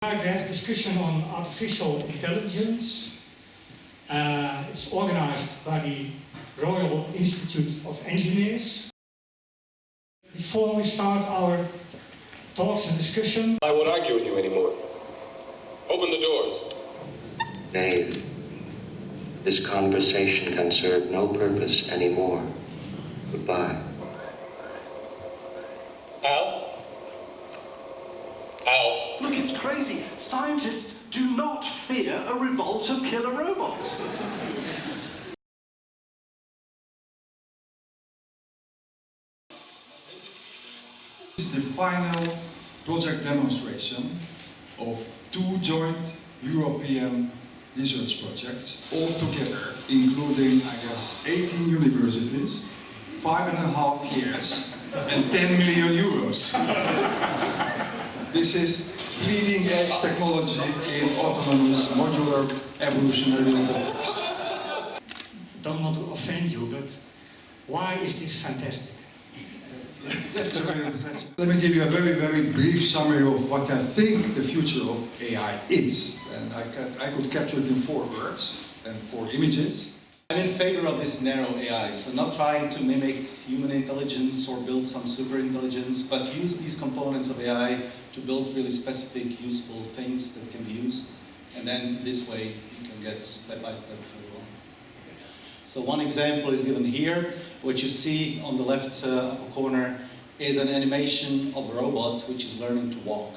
We have a discussion on artificial intelligence. It's organized by the Royal Institute of Engineers. Before we start our talks and discussion, I won't argue with you anymore. Open the doors. Knave, this conversation can serve no purpose anymore. Goodbye. Al? Al? Look, it's crazy. Scientists do not fear a revolt of killer robots. This is the final project demonstration of two joint European research projects, all together, including, I guess, 18 universities, 5.5 years, and 10 million euros. This is leading-edge technology in autonomous modular evolutionary robotics. don't want to offend you, but why is this fantastic? That's a very fantastic. Let me give you a very brief summary of what I think the future of AI is. And I could capture it in 4 words and 4 images. I'm in favor of this narrow AI, so not trying to mimic human intelligence or build some super intelligence, but use these components of AI to build really specific, useful things that can be used, and then this way you can get step by step further on. So one example is given here. What you see on the left upper corner is an animation of a robot which is learning to walk.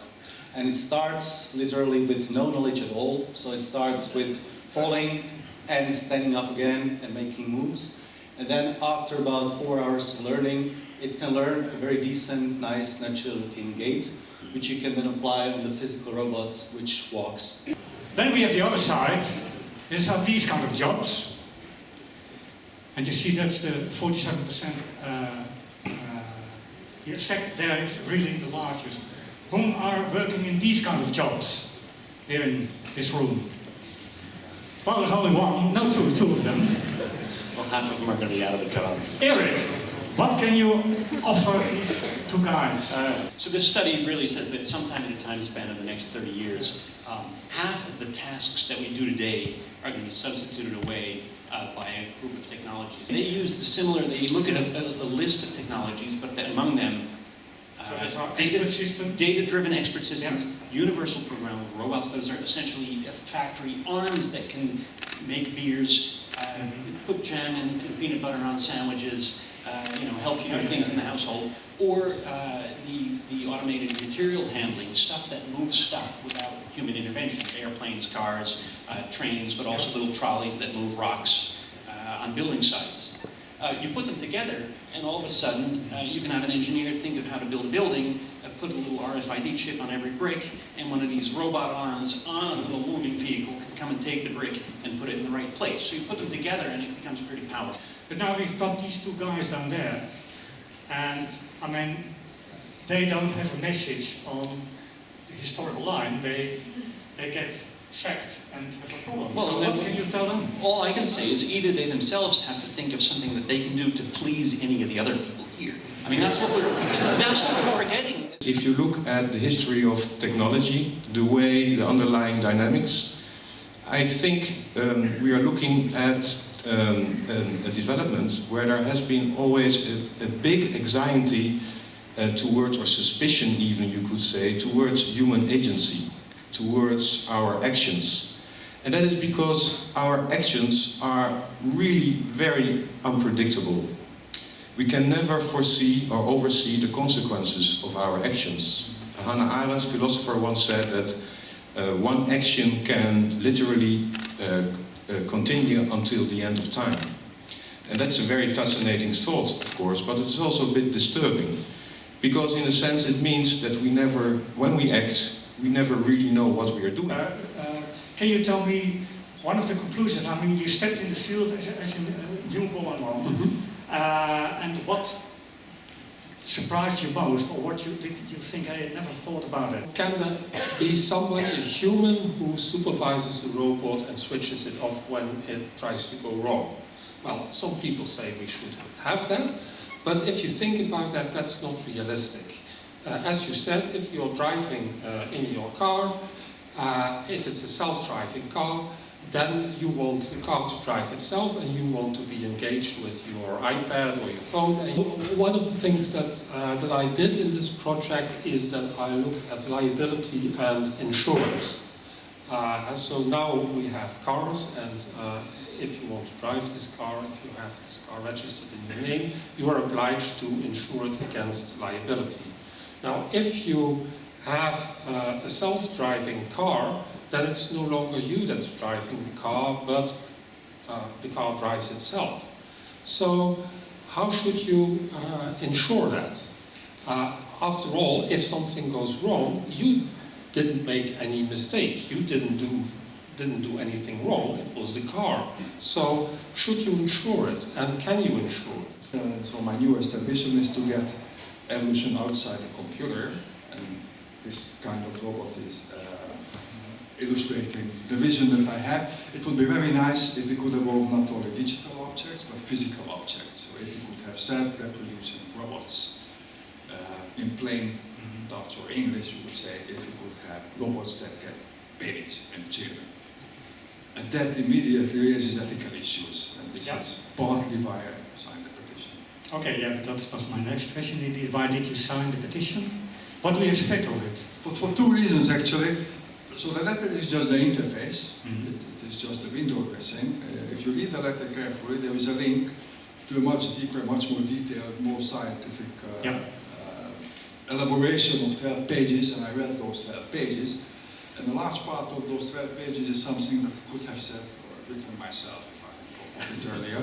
And it starts literally with no knowledge at all, so it starts with falling and standing up again and making moves. And then after about 4 hours of learning, it can learn a very decent, nice, natural-looking gait, which you can then apply on the physical robot which walks. Then we have the other side. These are these kind of jobs. And you see that's the 47%. The effect there is really the largest. Whom are working in these kind of jobs here in this room? Well, there's only one, no two of them. Well, half of them are going to be out of a job. Eric, what can you offer these 2 guys? So this study really says that sometime in a time span of the next 30 years, half of the tasks that we do today are going to be substituted away by a group of technologies. They use the similar, they look at a list of technologies, but that among them, data-driven expert systems, universal programmable robots. Those are essentially factory arms that can make beers, put jam and peanut butter on sandwiches, help you do things in the household, or the automated material handling, stuff that moves stuff without human interventions, airplanes, cars, trains, but also little trolleys that move rocks on building sites. You put them together, and all of a sudden, you can have an engineer think of how to build a building, put a little RFID chip on every brick, and one of these robot arms on a little moving vehicle can come and take the brick and put it in the right place. So you put them together, and it becomes pretty powerful. But now we've got these 2 guys down there, and I mean, they don't have a message on the historical line. They get sacked and have a problem. Well, so what can you tell them? All I can say is either they themselves have to think of something that they can do to please any of the other people here. I mean, that's what we're forgetting. If you look at the history of technology, the underlying dynamics, I think we are looking at a development where there has been always a big anxiety towards, or suspicion even you could say, towards human agency, towards our actions. And that is because our actions are really very unpredictable. We can never foresee or oversee the consequences of our actions. Hannah Arendt, philosopher, once said that one action can literally continue until the end of time. And that's a very fascinating thought, of course, but it's also a bit disturbing. Because in a sense it means that when we act, we never really know what we are doing. Can you tell me one of the conclusions? I mean, you stepped in the field as a young woman, and what surprised you most, or what did you think I had never thought about it? Can there be somebody, a human, who supervises the robot and switches it off when it tries to go wrong? Well, some people say we should have that, but if you think about that, that's not realistic. As you said, if you're driving in your car, If it's a self-driving car, then you want the car to drive itself and you want to be engaged with your iPad or your phone. One of the things that I did in this project is that I looked at liability and insurance. And so now we have cars, and if you want to drive this car, if you have this car registered in your name, you are obliged to insure it against liability. Now, if you have a self-driving car, then it's no longer you that's driving the car, but the car drives itself. So how should you ensure that? After all, if something goes wrong, you didn't make any mistake. You didn't do anything wrong. It was the car. So should you insure it, and can you insure it? So my newest ambition is to get evolution outside the computer, and this kind of robot is illustrating the vision that I have. It would be very nice if we could evolve not only digital objects, but physical objects. So if we could have self-reproducing robots. In plain Dutch or English, you would say, if we could have robots that get babies and children. And that immediately raises ethical issues, and this is partly why I signed the petition. Okay, yeah, but that was my next question indeed. Why did you sign the petition? What do you expect of it? For two reasons, actually. So the letter is just the interface. It is just a window dressing. If you read the letter carefully, there is a link to a much deeper, much more detailed, more scientific elaboration of 12 pages, and I read those 12 pages. And a large part of those 12 pages is something that I could have said or written myself if I had thought of it earlier.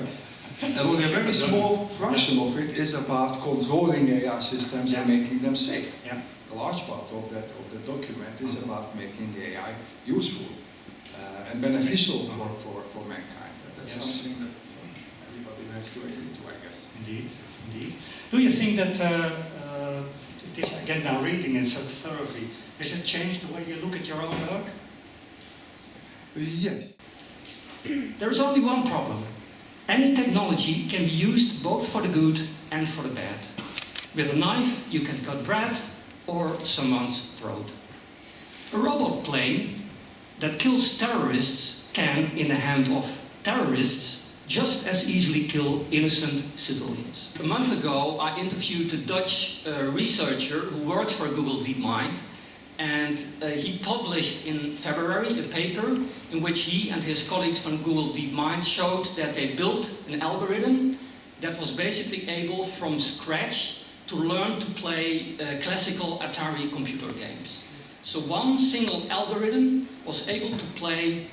And only a very small fraction of it is about controlling AI systems and making them safe. A large part of the document is about making AI useful and beneficial for mankind. That's something that everybody has to agree to, I guess. Indeed, indeed. Do you think that this, again, now reading it so thoroughly, does it change the way you look at your own work? Yes. There is only one problem. Any technology can be used both for the good and for the bad. With a knife, you can cut bread or someone's throat. A robot plane that kills terrorists can, in the hand of terrorists, just as easily kill innocent civilians. A month ago, I interviewed a Dutch researcher who works for Google DeepMind, and he published in February a paper in which he and his colleagues from Google DeepMind showed that they built an algorithm that was basically able from scratch to learn to play classical Atari computer games. So one single algorithm was able to play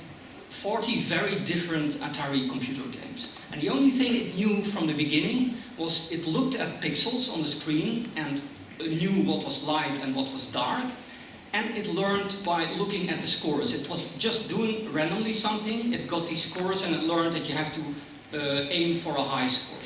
40 very different Atari computer games. And the only thing it knew from the beginning was it looked at pixels on the screen and knew what was light and what was dark. And it learned by looking at the scores. It was just doing randomly something, it got these scores and it learned that you have to aim for a high score.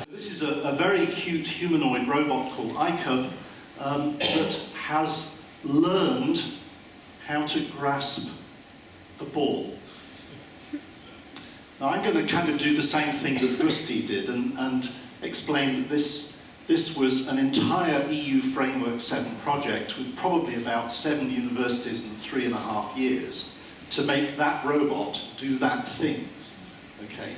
This is a very cute humanoid robot called Eiben that has learned how to grasp a ball. Now I'm going to kind of do the same thing that Guszti did and explain that this was an entire EU Framework 7 project with probably about 7 universities in 3.5 years to make that robot do that thing. Okay.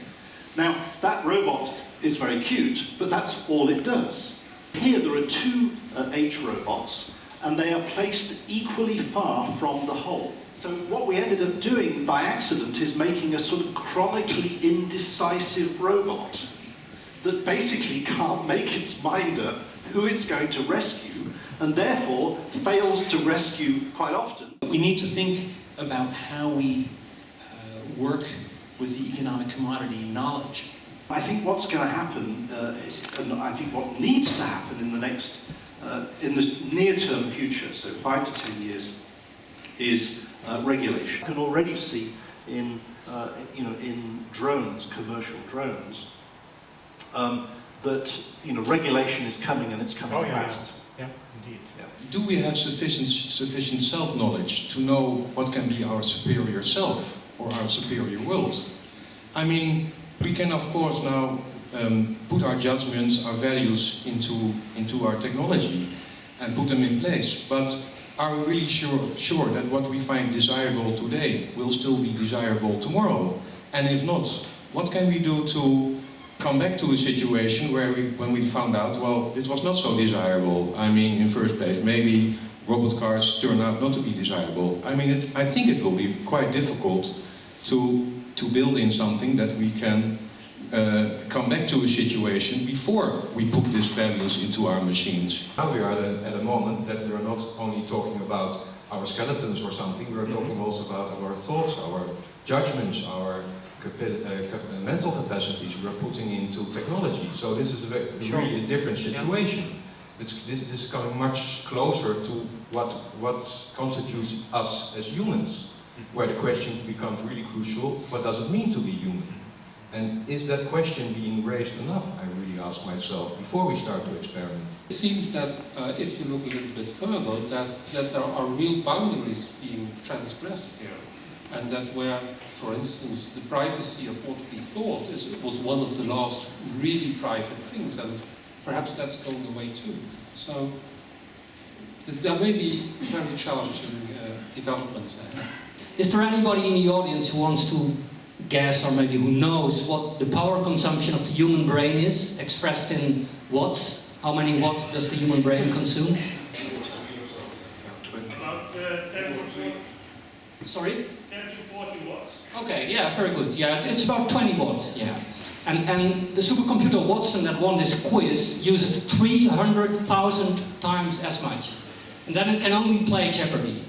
Now that robot is very cute, but that's all it does. Here there are two H robots, and they are placed equally far from the hole. So what we ended up doing by accident is making a sort of chronically indecisive robot that basically can't make its mind up who it's going to rescue, and therefore fails to rescue quite often. We need to think about how we work with the economic commodity knowledge. I think what's going to happen, and I think what needs to happen in the next, in the near-term future, so 5 to 10 years, is regulation. You can already see in, in drones, commercial drones, that regulation is coming and it's coming fast. Yeah, indeed. Yeah. Do we have sufficient self-knowledge to know what can be our superior self or our superior world? I mean, we can of course now put our judgments, our values into our technology and put them in place, but are we really sure that what we find desirable today will still be desirable tomorrow? And if not, what can we do to come back to a situation where when we found out, well, it was not so desirable. I mean, in first place, maybe robot cars turn out not to be desirable. I mean, I think it will be quite difficult to build in something that we can come back to a situation before we put these values into our machines. Now we are at a moment that we are not only talking about our skeletons or something, we are talking also about our thoughts, our judgments, our mental capacities we are putting into technology. So this is really a different situation. This is coming much closer to what constitutes us as humans, where the question becomes really crucial: what does it mean to be human? And is that question being raised enough, I really ask myself, before we start to experiment? It seems that if you look a little bit further, that there are real boundaries being transgressed here. And that where, for instance, the privacy of what we thought was one of the last really private things, and perhaps that's going away too. So there may be very challenging developments ahead. Is there anybody in the audience who wants to guess, or maybe who knows, what the power consumption of the human brain is, expressed in watts? How many watts does the human brain consume? About 10 to 40. Sorry? 10 to 40 watts. Okay, yeah, very good. Yeah, it's about 20 watts, yeah. And the supercomputer Watson that won this quiz uses 300,000 times as much. And then it can only play Jeopardy.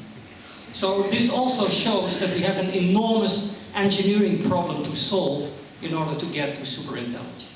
So this also shows that we have an enormous engineering problem to solve in order to get to superintelligence.